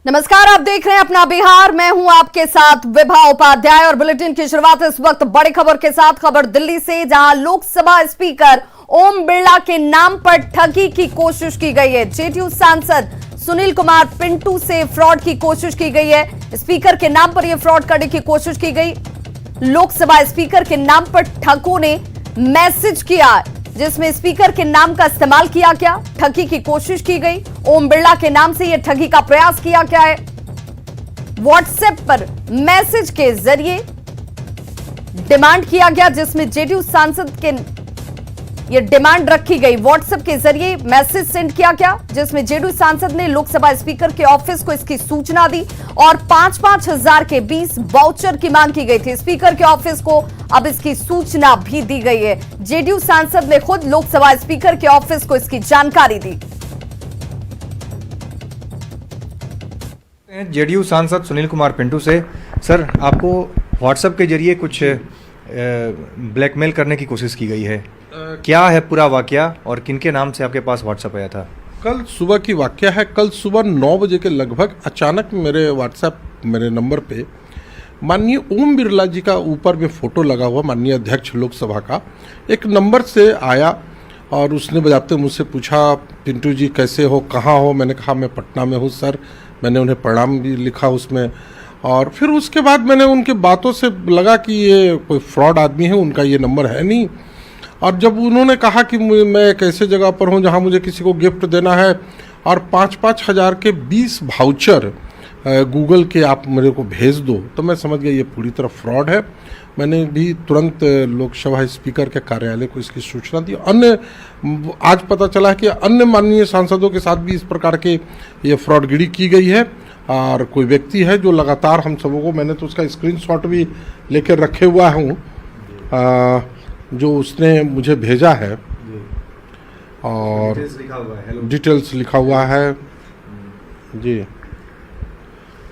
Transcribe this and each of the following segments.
नमस्कार, आप देख रहे हैं अपना बिहार। मैं हूं आपके साथ विभा उपाध्याय और बुलेटिन की शुरुआत इस वक्त बड़ी खबर के साथ। खबर दिल्ली से, जहां लोकसभा स्पीकर ओम बिरला के नाम पर ठगी की कोशिश की गई है। जेडीयू सांसद सुनील कुमार पिंटू से फ्रॉड की कोशिश की गई है। स्पीकर के नाम पर यह फ्रॉड करने की कोशिश की गई। लोकसभा स्पीकर के नाम पर ठगों ने मैसेज किया, जिसमें स्पीकर के नाम का इस्तेमाल किया गया, ठगी की कोशिश की गई। ओम बिरला के नाम से यह ठगी का प्रयास किया गया है। व्हाट्सएप पर मैसेज के जरिए डिमांड किया गया, जिसमें जेडीयू सांसद के यह डिमांड रखी गई। व्हाट्सएप के जरिए मैसेज सेंड किया गया, जिसमें जेडीयू सांसद ने लोकसभा स्पीकर के ऑफिस को इसकी सूचना दी और 5-5 हजार के 20 वाउचर की मांग की गई थी। स्पीकर के ऑफिस को अब इसकी सूचना भी दी गई है। जेडीयू सांसद ने खुद लोकसभा स्पीकर के ऑफिस को इसकी जानकारी दी। जेडीयू सांसद सुनील कुमार पिंटू से, सर आपको व्हाट्सएप के जरिए कुछ ब्लैकमेल करने की कोशिश की गई है, क्या है पूरा वाकया और किनके नाम से आपके पास व्हाट्सएप आया था? कल सुबह की वाकया है। कल सुबह 9 बजे के लगभग अचानक मेरे व्हाट्सएप मेरे नंबर पे माननीय ओम बिरला जी का ऊपर में फोटो लगा हुआ, माननीय अध्यक्ष लोकसभा का, एक नंबर से आया और उसने बजाते मुझसे पूछा, पिंटू जी कैसे हो, कहाँ हो? मैंने कहा मैं पटना में हूँ सर। मैंने उन्हें प्रणाम भी लिखा उसमें, और फिर उसके बाद मैंने उनके बातों से लगा कि ये कोई फ्रॉड आदमी है, उनका ये नंबर है नहीं। और जब उन्होंने कहा कि मैं एक ऐसे जगह पर हूँ जहाँ मुझे किसी को गिफ्ट देना है और 5-5 हजार के 20 वाउचर गूगल के आप मेरे को भेज दो, तो मैं समझ गया ये पूरी तरह फ्रॉड है। मैंने भी तुरंत लोकसभा स्पीकर के कार्यालय को इसकी सूचना दी। अन्य आज पता चला है कि अन्य माननीय सांसदों के साथ भी इस प्रकार के ये फ्रॉडगिरी की गई है। और कोई व्यक्ति है जो लगातार हम सबों को, मैंने तो उसका स्क्रीनशॉट भी लेकर रखे हुआ हूँ, जो उसने मुझे भेजा है और डिटेल्स लिखा हुआ है जी।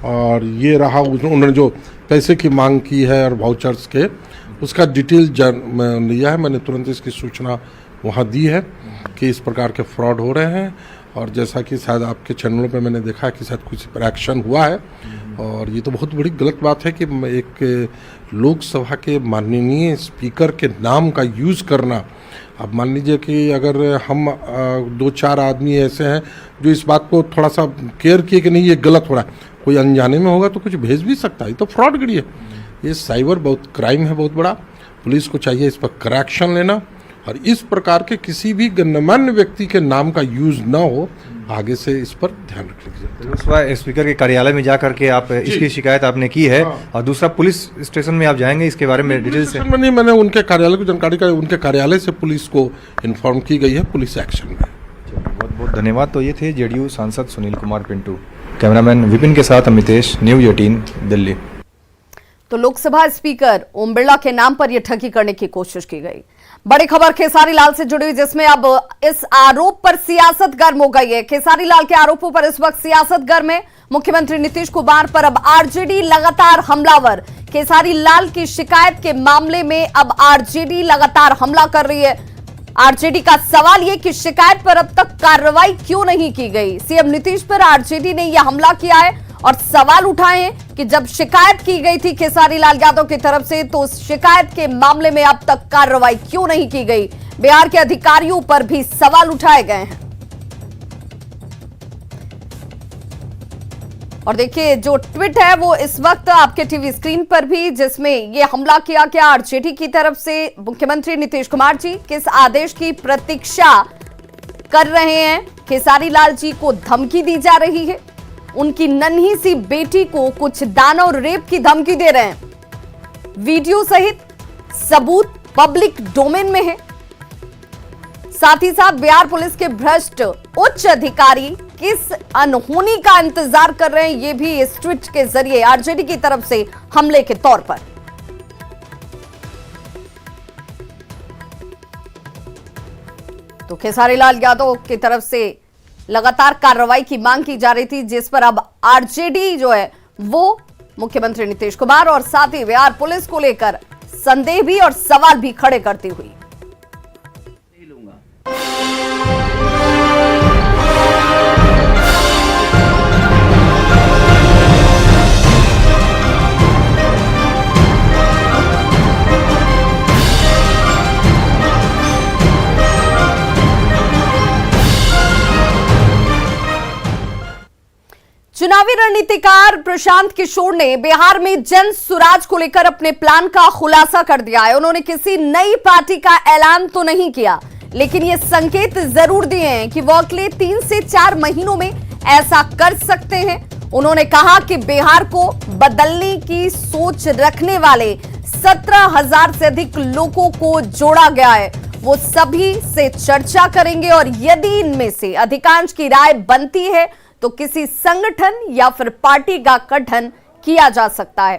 और ये रहा उन्होंने जो पैसे की मांग की है और वाउचर्स के, उसका डिटेल लिया है। मैंने तुरंत इसकी सूचना वहाँ दी है कि इस प्रकार के फ्रॉड हो रहे हैं। और जैसा कि शायद आपके चैनलों पे मैंने देखा कि शायद कुछ पर एक्शन हुआ है, और ये तो बहुत बड़ी गलत बात है कि एक लोकसभा के माननीय स्पीकर के नाम का यूज़ करना। अब मान लीजिए कि अगर हम 2-4 आदमी ऐसे हैं जो इस बात को थोड़ा सा केयर किए कि नहीं ये गलत हो रहा है, कोई अनजाने में होगा तो कुछ भेज भी सकता है, ये तो फ्रॉडगिरी है। ये साइबर बहुत क्राइम है, बहुत बड़ा। पुलिस को चाहिए इस पर करैक्शन लेना और इस प्रकार के किसी भी गणमान्य व्यक्ति के नाम का यूज ना हो, आगे से इस पर ध्यान रख लीजिए। लोकसभा स्पीकर के कार्यालय में जा करके आप इसकी शिकायत आपने की है। हाँ। और दूसरा, पुलिस स्टेशन में आप जाएंगे इसके बारे में डिटेल से? नहीं, मैंने उनके कार्यालय को जानकारी का, उनके कार्यालय से पुलिस को इन्फॉर्म की गई है, पुलिस एक्शन में। बहुत बहुत धन्यवाद। तो ये थे जेडीयू सांसद सुनील कुमार पिंटू। कैमरामैन विपिन के साथ अमितेश, न्यूज़ 18 दिल्ली। तो लोकसभा स्पीकर ओम बिरला के नाम पर यह ठगी करने की कोशिश की गई। बड़ी खबर खेसारी लाल से जुड़ी हुई, जिसमें अब इस आरोप पर सियासत गर्म हो गई है। खेसारी लाल के आरोपों पर इस वक्त सियासत गर्म है। मुख्यमंत्री नीतीश कुमार पर अब आरजेडी लगातार हमलावर। खेसारी लाल की शिकायत के मामले में अब आरजेडी लगातार हमला कर रही है। आरजेडी का सवाल यह कि शिकायत पर अब तक कार्रवाई क्यों नहीं की गई। सीएम नीतीश पर आरजेडी ने यह हमला किया है और सवाल उठाए हैं कि जब शिकायत की गई थी खेसारी लाल यादव की तरफ से, तो उस शिकायत के मामले में अब तक कार्रवाई क्यों नहीं की गई। बिहार के अधिकारियों पर भी सवाल उठाए गए हैं। और देखिए, जो ट्वीट है वो इस वक्त आपके टीवी स्क्रीन पर भी, जिसमें यह हमला किया गया आरजेडी की तरफ से। मुख्यमंत्री नीतीश कुमार जी किस आदेश की प्रतीक्षा कर रहे हैं। खेसारी लाल जी को धमकी दी जा रही है, उनकी नन्ही सी बेटी को कुछ दानव रेप की धमकी दे रहे हैं। वीडियो सहित सबूत पब्लिक डोमेन में है। साथ ही साथ बिहार पुलिस के भ्रष्ट उच्च अधिकारी किस अनहोनी का इंतजार कर रहे हैं, ये भी इस ट्वीट के जरिए आरजेडी की तरफ से हमले के तौर पर। तो खेसारी लाल यादव की तरफ से लगातार कार्रवाई की मांग की जा रही थी, जिस पर अब आरजेडी जो है वो मुख्यमंत्री नीतीश कुमार और साथ ही बिहार पुलिस को लेकर संदेह भी और सवाल भी खड़े करती हुई। चुनावी रणनीतिकार प्रशांत किशोर ने बिहार में जन सुराज को लेकर अपने प्लान का खुलासा कर दिया है। उन्होंने किसी नई पार्टी का ऐलान तो नहीं किया, लेकिन ये संकेत जरूर दिए हैं कि वो अगले 3 से 4 महीनों में ऐसा कर सकते हैं। उन्होंने कहा कि बिहार को बदलने की सोच रखने वाले 17,000 से अधिक लोगों को जोड़ा गया है। वो सभी से चर्चा करेंगे और यदि इनमें से अधिकांश की राय बनती है तो किसी संगठन या फिर पार्टी का गठन किया जा सकता है।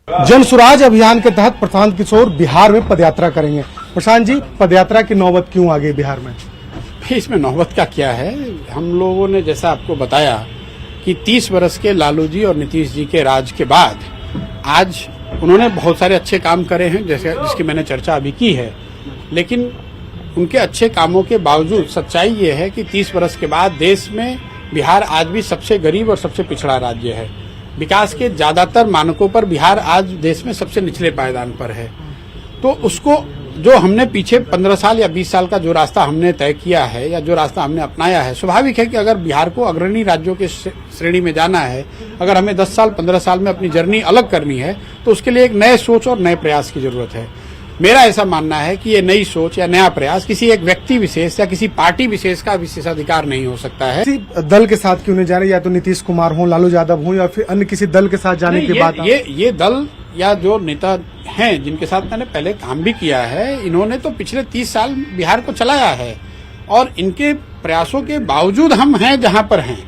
जन सुराज अभियान के तहत प्रशांत किशोर बिहार में पदयात्रा करेंगे। प्रशांत जी, पदयात्रा की नौबत क्यों आ गई बिहार में? इसमें नौबत का क्या है, हम लोगों ने जैसा आपको बताया कि 30 वर्ष के लालू जी और नीतीश जी के राज के बाद आज उन्होंने बहुत सारे अच्छे काम करे हैं, जैसे जिसकी मैंने चर्चा अभी की है। लेकिन उनके अच्छे कामों के बावजूद सच्चाई ये है कि 30 वर्ष के बाद देश में बिहार आज भी सबसे गरीब और सबसे पिछड़ा राज्य है। विकास के ज्यादातर मानकों पर बिहार आज देश में सबसे निचले पायदान पर है। तो उसको जो हमने पीछे 15 साल या 20 साल का जो रास्ता हमने तय किया है या जो रास्ता हमने अपनाया है, स्वाभाविक है कि अगर बिहार को अग्रणी राज्यों के श्रेणी में जाना है, अगर हमें 10 साल 15 साल में अपनी जर्नी अलग करनी है, तो उसके लिए एक नए सोच और नए प्रयास की जरूरत है। मेरा ऐसा मानना है कि ये नई सोच या नया प्रयास किसी एक व्यक्ति विशेष या किसी पार्टी विशेष का विशेषाधिकार नहीं हो सकता है। किसी दल के साथ क्यों नहीं जा रहे? या तो नीतीश कुमार हो, लालू यादव हो, या फिर अन्य किसी दल के साथ जाने की बात? ये दल या जो नेता हैं जिनके साथ मैंने पहले काम भी किया है, इन्होंने तो पिछले 30 साल बिहार को चलाया है और इनके प्रयासों के बावजूद हम हैं जहां पर हैं।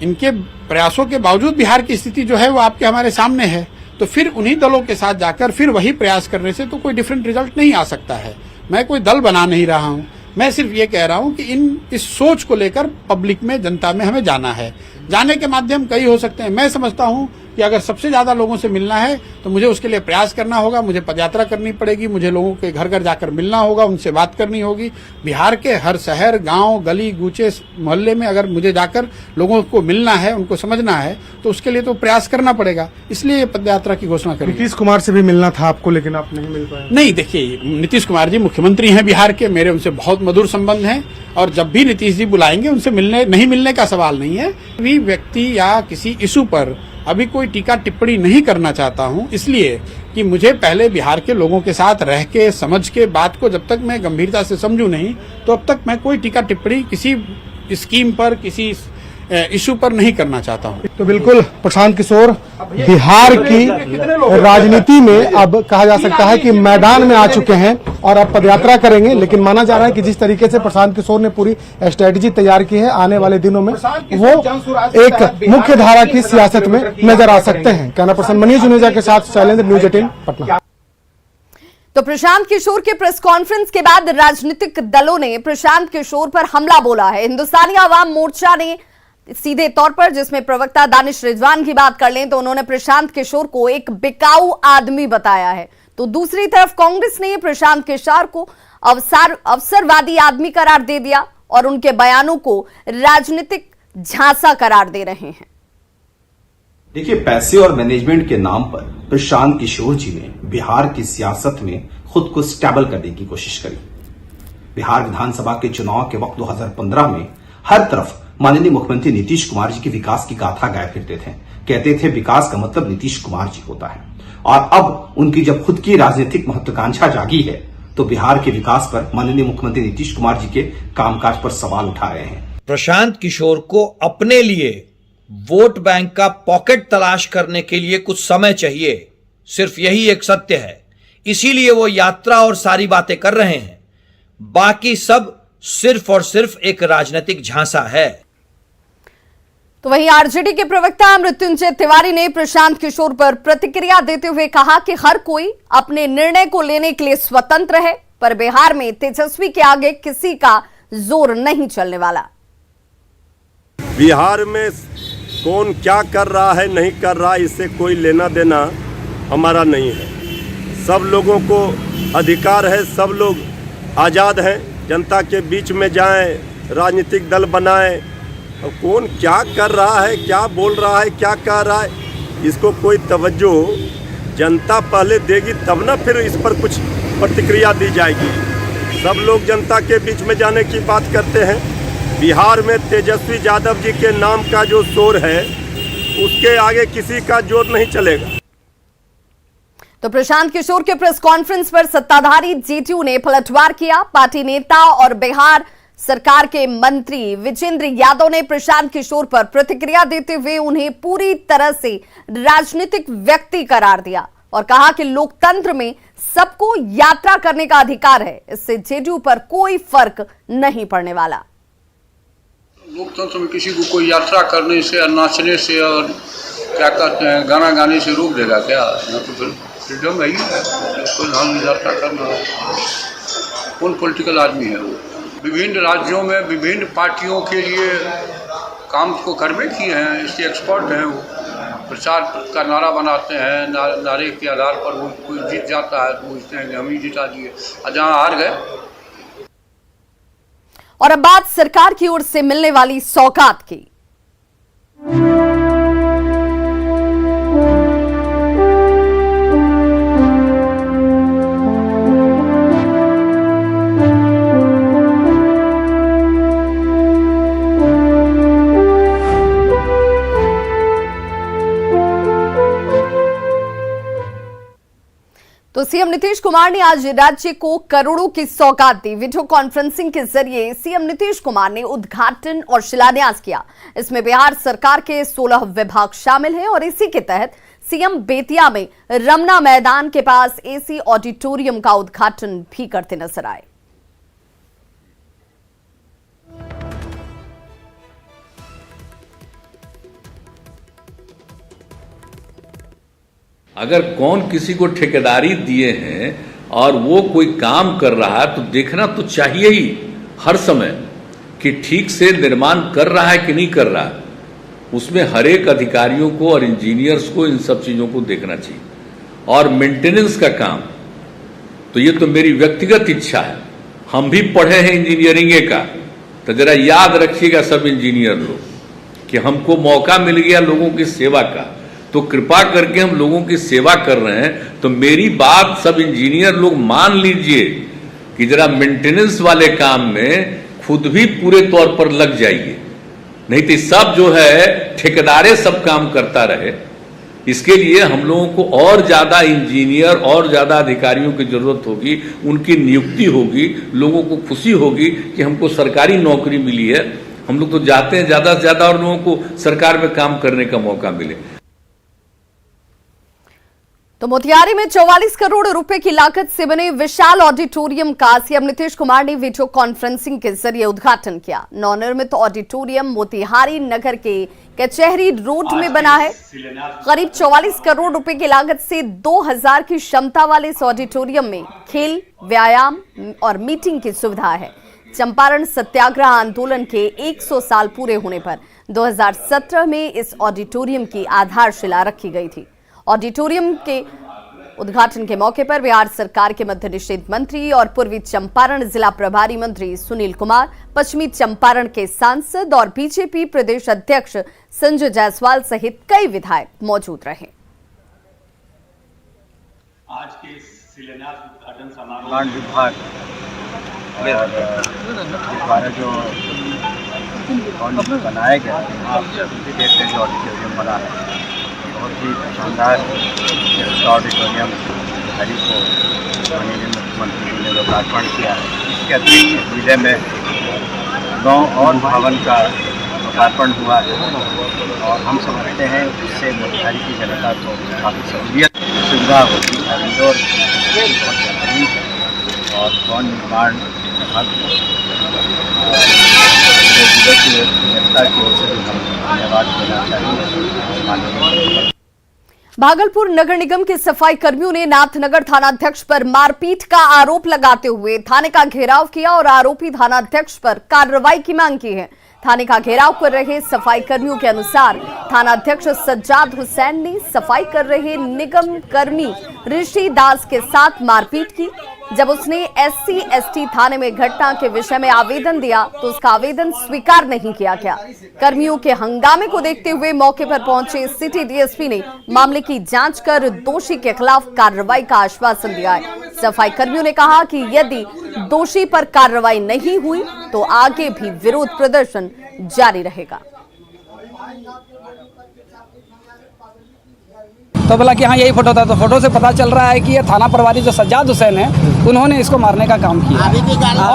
इनके प्रयासों के बावजूद बिहार की स्थिति जो है वो आपके हमारे सामने है। तो फिर उन्हीं दलों के साथ जाकर फिर वही प्रयास करने से तो कोई डिफरेंट रिजल्ट नहीं आ सकता है। मैं कोई दल बना नहीं रहा हूं, मैं सिर्फ ये कह रहा हूं कि इस सोच को लेकर पब्लिक में, जनता में हमें जाना है। जाने के माध्यम कई हो सकते हैं। मैं समझता हूं कि अगर सबसे ज्यादा लोगों से मिलना है तो मुझे उसके लिए प्रयास करना होगा, मुझे पदयात्रा करनी पड़ेगी, मुझे लोगों के घर घर जाकर मिलना होगा, उनसे बात करनी होगी। बिहार के हर शहर, गांव, गली, गूचे, मोहल्ले में अगर मुझे जाकर लोगों को मिलना है, उनको समझना है, तो उसके लिए तो प्रयास करना पड़ेगा। इसलिए ये पदयात्रा की घोषणा करी। नीतीश कुमार से भी मिलना था आपको, लेकिन आप नहीं मिल पाए। नहीं, देखिए, नीतीश कुमार जी मुख्यमंत्री हैं बिहार के, मेरे उनसे बहुत मधुर संबंध हैं और जब भी नीतीश जी बुलाएंगे उनसे नहीं मिलने का सवाल नहीं है। भी व्यक्ति या किसी इशू पर अभी कोई टीका टिप्पणी नहीं करना चाहता हूं, इसलिए कि मुझे पहले बिहार के लोगों के साथ रह के, समझ के, बात को जब तक मैं गंभीरता से समझूं नहीं, तो अब तक मैं कोई टीका टिप्पणी किसी स्कीम पर, किसी इशू पर नहीं करना चाहता हूं। तो बिल्कुल प्रशांत किशोर बिहार की राजनीति में अब कहा जा सकता है कि मैदान में आ चुके हैं और अब पदयात्रा करेंगे। लेकिन माना जा रहा है कि जिस तरीके से प्रशांत किशोर ने पूरी स्ट्रेटेजी तैयार की है, आने वाले दिनों में वो एक मुख्य धारा की सियासत में नजर आ सकते हैं। कैमरा पर्सन मनीष जुनेजा के साथ शैलेंद्र, न्यूज 18 पटना। तो प्रशांत किशोर के प्रेस कॉन्फ्रेंस के बाद राजनीतिक दलों ने प्रशांत किशोर पर हमला बोला है। हिंदुस्तानी आवाम मोर्चा ने सीधे तौर पर, जिसमें प्रवक्ता दानिश रिजवान की बात कर लें तो उन्होंने प्रशांत किशोर को एक बिकाऊ आदमी बताया है, तो दूसरी तरफ कांग्रेस ने प्रशांत किशोर को अवसरवादी आदमी करार दे दिया और उनके बयानों को राजनीतिक झांसा करार दे रहे हैं। देखिए, पैसे और मैनेजमेंट के नाम पर प्रशांत किशोर जी ने बिहार की सियासत में खुद को स्टेबल करने की कोशिश करी। बिहार विधानसभा के चुनाव के वक्त 2015 में हर तरफ माननीय मुख्यमंत्री नीतीश कुमार जी की विकास की गाथा गाए फिरते थे, कहते थे विकास का मतलब नीतीश कुमार जी होता है। और अब उनकी जब खुद की राजनीतिक महत्वाकांक्षा जागी है तो बिहार के विकास पर माननीय मुख्यमंत्री नीतीश कुमार जी के कामकाज पर सवाल उठा रहे हैं। प्रशांत किशोर को अपने लिए वोट बैंक का पॉकेट तलाश करने के लिए कुछ समय चाहिए, सिर्फ यही एक सत्य है। इसीलिए वो यात्रा और सारी बातें कर रहे हैं, बाकी सब सिर्फ और सिर्फ एक राजनीतिक झांसा है। तो वहीं आरजेडी के प्रवक्ता मृत्युंजय तिवारी ने प्रशांत किशोर पर प्रतिक्रिया देते हुए कहा कि हर कोई अपने निर्णय को लेने के लिए स्वतंत्र है, पर बिहार में तेजस्वी के आगे किसी का जोर नहीं चलने वाला। बिहार में कौन क्या कर रहा है, नहीं कर रहा, इससे कोई लेना देना हमारा नहीं है। सब लोगों को अधिकार है, सब लोग आज़ाद हैं, जनता के बीच में जाएं, राजनीतिक दल बनाएं। और कौन क्या कर रहा है, क्या बोल रहा है, क्या कह रहा है, इसको कोई तवज्जो जनता पहले देगी, तब ना फिर इस पर कुछ प्रतिक्रिया दी जाएगी। सब लोग जनता के बीच में जाने की बात करते हैं। बिहार में तेजस्वी यादव जी के नाम का जो शोर है उसके आगे किसी का जोर नहीं चलेगा। तो प्रशांत किशोर के प्रेस कॉन्फ्रेंस पर सत्ताधारी जेडीयू ने पलटवार किया। पार्टी नेता और बिहार सरकार के मंत्री विजेंद्र यादव ने प्रशांत किशोर पर प्रतिक्रिया देते हुए उन्हें पूरी तरह से राजनीतिक व्यक्ति करार दिया और कहा कि लोकतंत्र में सबको यात्रा करने का अधिकार है, इससे जेडीयू पर कोई फर्क नहीं पड़ने वाला। लोकतंत्र में किसी को कोई यात्रा करने से और नाचने से और क्या कहते हैं गाना गाने से रोक देगा क्या? यहाँ तो फिर फ्रीडम है ही, कोई हम यात्रा करना। कौन पॉलिटिकल आदमी है वो? विभिन्न राज्यों में विभिन्न पार्टियों के लिए काम को करवे किए हैं, इसके एक्सपर्ट हैं वो। प्रचार का नारा बनाते हैं, नारे के आधार पर वो कोई जीत जाता है तो पूछते हैं कि हम ही जिता दिए, और जहाँ हार गए। और अब बात सरकार की ओर से मिलने वाली सौगात की। तो सीएम नीतीश कुमार ने आज राज्य को करोड़ों की सौगात दी। वीडियो कॉन्फ्रेंसिंग के जरिए सीएम नीतीश कुमार ने उद्घाटन और शिलान्यास किया। इसमें बिहार सरकार के 16 विभाग शामिल हैं और इसी के तहत सीएम बेतिया में रमना मैदान के पास एसी ऑडिटोरियम का उद्घाटन भी करते नजर आए। अगर कौन किसी को ठेकेदारी दिए हैं और वो कोई काम कर रहा है तो देखना तो चाहिए ही हर समय कि ठीक से निर्माण कर रहा है कि नहीं कर रहा है। उसमें हर एक अधिकारियों को और इंजीनियर्स को इन सब चीजों को देखना चाहिए। और मेंटेनेंस का काम तो ये तो मेरी व्यक्तिगत इच्छा है। हम भी पढ़े हैं इंजीनियरिंग का, तो जरा याद रखिएगा सब इंजीनियर लोग कि हमको मौका मिल गया लोगों की सेवा का, तो कृपा करके हम लोगों की सेवा कर रहे हैं। तो मेरी बात सब इंजीनियर लोग मान लीजिए कि जरा मेंटेनेंस वाले काम में खुद भी पूरे तौर पर लग जाइए, नहीं तो सब जो है ठेकेदारे सब काम करता रहे। इसके लिए हम लोगों को और ज्यादा इंजीनियर और ज्यादा अधिकारियों की जरूरत होगी, उनकी नियुक्ति होगी, लोगों को खुशी होगी कि हमको सरकारी नौकरी मिली है। हम लोग तो चाहते हैं ज्यादा से ज्यादा और लोगों को सरकार में काम करने का मौका मिले। तो मोतिहारी में 44 करोड़ रुपए की लागत से बने विशाल ऑडिटोरियम का सीएम नीतीश कुमार ने वीडियो कॉन्फ्रेंसिंग के जरिए उद्घाटन किया। नवनिर्मित ऑडिटोरियम मोतिहारी नगर के कचहरी रोड में बना है। करीब 44 करोड़ रुपए की लागत से 2000 की क्षमता वाले इस ऑडिटोरियम में खेल, व्यायाम और मीटिंग की सुविधा है। चंपारण सत्याग्रह आंदोलन के 100 साल पूरे होने पर 2017 में इस ऑडिटोरियम की आधारशिला रखी गई थी। ऑडिटोरियम के उद्घाटन के मौके पर बिहार सरकार के मद्य निषेध मंत्री और पूर्वी चंपारण जिला प्रभारी मंत्री सुनील कुमार, पश्चिमी चंपारण के सांसद और बीजेपी प्रदेश अध्यक्ष संजय जायसवाल सहित कई विधायक मौजूद रहे। आज के शिलान्यास उद्घाटन समारोह विभाग द्वारा जो बनाया गया जो ऑडिटोरियम बना है, बहुत ही शानदार ऑडिटोरियम हरी को माननीय मुख्यमंत्री जी ने लोकार्पण किया है। इसके अतिरिक्त जिले में 9 और भवन का लोकार्पण हुआ है और हम समझते हैं इससे मोतिहारी की जनता को काफ़ी सहूलियत सुविधा होगी। इंदौर बहुत बेहतरीन है और भवन निर्माण विभाग जनता की ओर से भी हम धन्यवाद देना चाहेंगे। भागलपुर नगर निगम के सफाई कर्मियों ने नाथनगर थानाध्यक्ष पर मारपीट का आरोप लगाते हुए थाने का घेराव किया और आरोपी थानाध्यक्ष पर कार्रवाई की मांग की है। थाने का घेराव कर रहे सफाई कर्मियों के अनुसार थानाध्यक्ष सज्जाद हुसैन ने सफाई कर रहे निगम कर्मी ऋषि दास के साथ मारपीट की। जब उसने SC/ST थाने में घटना के विषय में आवेदन दिया तो उसका आवेदन स्वीकार नहीं किया गया। कर्मियों के हंगामे को देखते हुए मौके पर पहुंचे सिटी DSP ने मामले की जांच कर दोषी के खिलाफ कार्रवाई का आश्वासन दिया है। सफाई कर्मियों ने कहा कि यदि दोषी पर कार्रवाई नहीं हुई तो आगे भी विरोध प्रदर्शन जारी रहेगा। तो बोला कि हाँ यही फोटो था, तो फोटो से पता चल रहा है कि ये थाना प्रभारी जो सज्जाद हुसैन है उन्होंने इसको मारने का काम किया।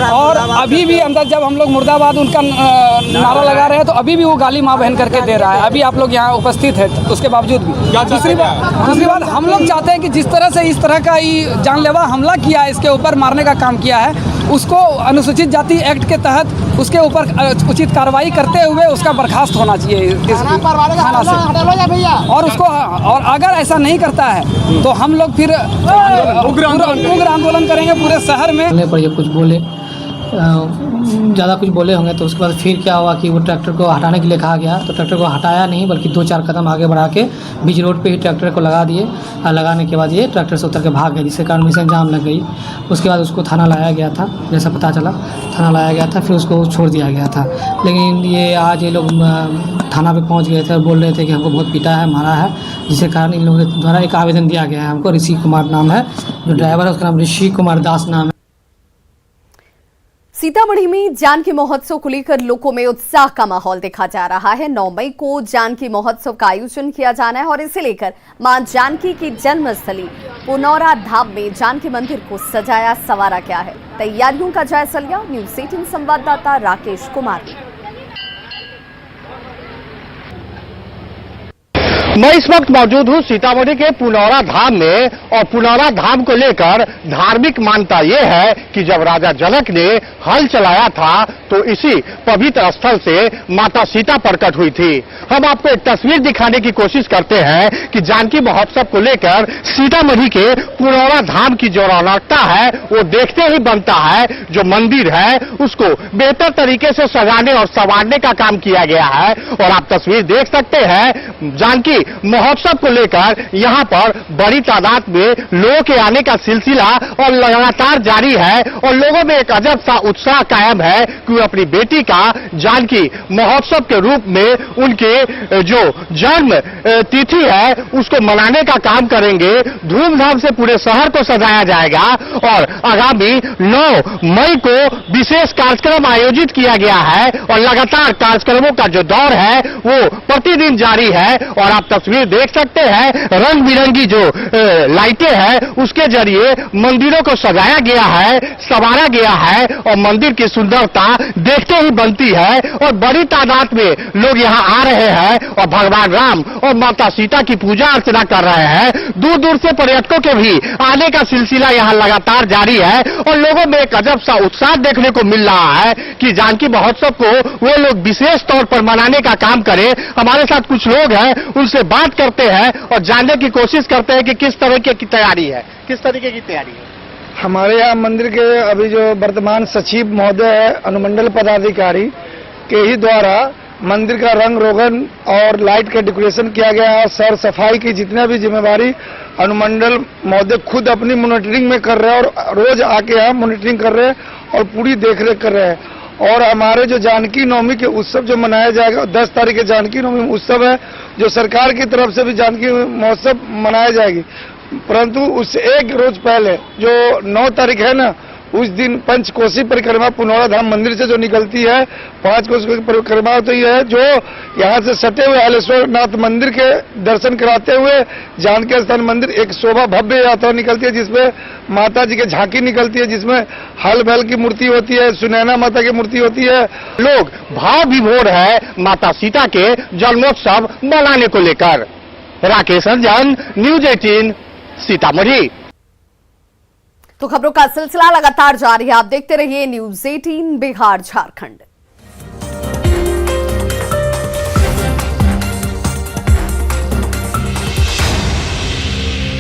और अभी भी अंदर जब हम लोग मुर्दाबाद उनका नारा लगा रहे हैं तो अभी भी वो गाली माँ बहन करके दे रहा है। अभी आप लोग यहाँ उपस्थित है उसके बावजूद भी। दूसरी बात हम लोग चाहते हैं कि जिस तरह से इस तरह का जानलेवा हमला किया है, इसके ऊपर मारने का काम किया है, उसको अनुसूचित जाति एक्ट के तहत उसके ऊपर उचित कार्रवाई करते हुए उसका बर्खास्त होना चाहिए थाना से। और उसको और अगर ऐसा नहीं करता है तो हम लोग फिर उग्र आंदोलन करेंगे पूरे शहर में। पर ये कुछ बोले, ज़्यादा कुछ बोले होंगे तो उसके बाद फिर क्या हुआ कि वो ट्रैक्टर को हटाने के लिए कहा गया, तो ट्रैक्टर को हटाया नहीं बल्कि 2-4 कदम आगे बढ़ा के बीच रोड पे ही ट्रैक्टर को लगा दिए। और लगाने के बाद ये ट्रैक्टर से उतर के भाग गए, जिसके कारण मिशन जाम लग गई। उसके बाद उसको थाना लाया गया था, जैसा पता चला थाना लाया गया था, फिर उसको छोड़ दिया गया था। लेकिन ये आज ये लोग थाना पे पहुंच गए थे और बोल रहे थे कि हमको बहुत पीटा है, मारा है, जिसके कारण इन लोगों के द्वारा एक आवेदन दिया गया है हमको। ऋषि कुमार नाम है, जो ड्राइवर है उसका नाम ऋषि कुमार दास नाम है। सीतामढ़ी में जानकी महोत्सव को लेकर लोगों में उत्साह का माहौल देखा जा रहा है। 9 मई को जानकी महोत्सव का आयोजन किया जाना है और इसे लेकर मां जानकी की जन्मस्थली पुनौरा धाम में जानकी मंदिर को सजाया संवारा गया है। तैयारियों का जायजा लिया न्यूज़ 18 संवाददाता राकेश कुमार ने। मैं इस वक्त मौजूद हूं सीतामढ़ी के पुनौरा धाम में, और पुनौरा धाम को लेकर धार्मिक मान्यता ये है कि जब राजा जनक ने हल चलाया था तो इसी पवित्र स्थल से माता सीता प्रकट हुई थी। हम आपको एक तस्वीर दिखाने की कोशिश करते हैं कि जानकी महोत्सव को लेकर सीतामढ़ी के पुनौरा धाम की जो रौनकता है वो देखते ही बनता है। जो मंदिर है उसको बेहतर तरीके से सजाने और संवारने का काम किया गया है, और आप तस्वीर देख सकते हैं। जानकी महोत्सव को लेकर यहाँ पर बड़ी तादाद में लोगों के आने का सिलसिला और लगातार जारी है, और लोगों में एक अजब सा उत्साह कायम है कि वो अपनी बेटी का जानकी महोत्सव के रूप में उनके जो जन्म तिथि है उसको मनाने का काम करेंगे। धूमधाम से पूरे शहर को सजाया जाएगा, और आगामी 9 मई को विशेष कार्यक्रम आयोजित किया गया है, और लगातार कार्यक्रमों का जो दौर है वो प्रतिदिन जारी है। और आप तस्वीर देख सकते हैं, रंग बिरंगी जो लाइटें हैं उसके जरिए मंदिरों को सजाया गया है, संवारा गया है, और मंदिर की सुंदरता देखते ही बनती है। और बड़ी तादाद में लोग यहाँ आ रहे हैं और भगवान राम और माता सीता की पूजा अर्चना कर रहे हैं। दूर दूर से पर्यटकों के भी आने का सिलसिला यहाँ लगातार जारी है, और लोगों में एक अजब सा उत्साह देखने को मिल रहा है कि जानकी महोत्सव को वो लोग विशेष तौर पर मनाने का काम करें। हमारे साथ कुछ लोग हैं, उनसे बात करते हैं और जानने की कोशिश करते हैं कि किस तरह की तैयारी है, किस तरीके की तैयारी है। हमारे यहाँ मंदिर के अभी जो वर्तमान सचिव महोदय है, अनुमंडल पदाधिकारी के ही द्वारा मंदिर का रंग रोगन और लाइट का डेकोरेशन किया गया है। सर सफाई की जितना भी जिम्मेवारी अनुमंडल महोदय खुद अपनी मॉनिटरिंग में कर रहे हैं, और रोज आके यहाँ मॉनिटरिंग कर रहे हैं और पूरी देखरेख कर रहे हैं। और हमारे जो जानकी नवमी के उत्सव जो मनाया जाएगा, 10 तारीख के जानकी नवमी उत्सव है, जो सरकार की तरफ से भी जानकी महोत्सव मनाया जाएगी। परंतु उससे एक रोज पहले जो 9 तारीख है ना, उस दिन पंचकोसी परिक्रमा पुनौरा धाम मंदिर से जो निकलती है, 5 कोसी परिक्रमा तो ये है जो यहाँ से सटे हुए हलेश्वर नाथ मंदिर के दर्शन कराते हुए जानकी स्थान मंदिर एक शोभा भव्य यात्रा निकलती है, जिसमें माता जी की झांकी निकलती है, जिसमें हल बैल की मूर्ति होती है, सुनैना माता की मूर्ति होती है। लोग भाव विभोर है माता सीता के जन्मोत्सव मनाने को लेकर। राकेश रंजन, न्यूज़ 18 सीतामढ़ी। तो खबरों का सिलसिला लगातार जारी है, आप देखते रहिए न्यूज़ 18 बिहार झारखंड।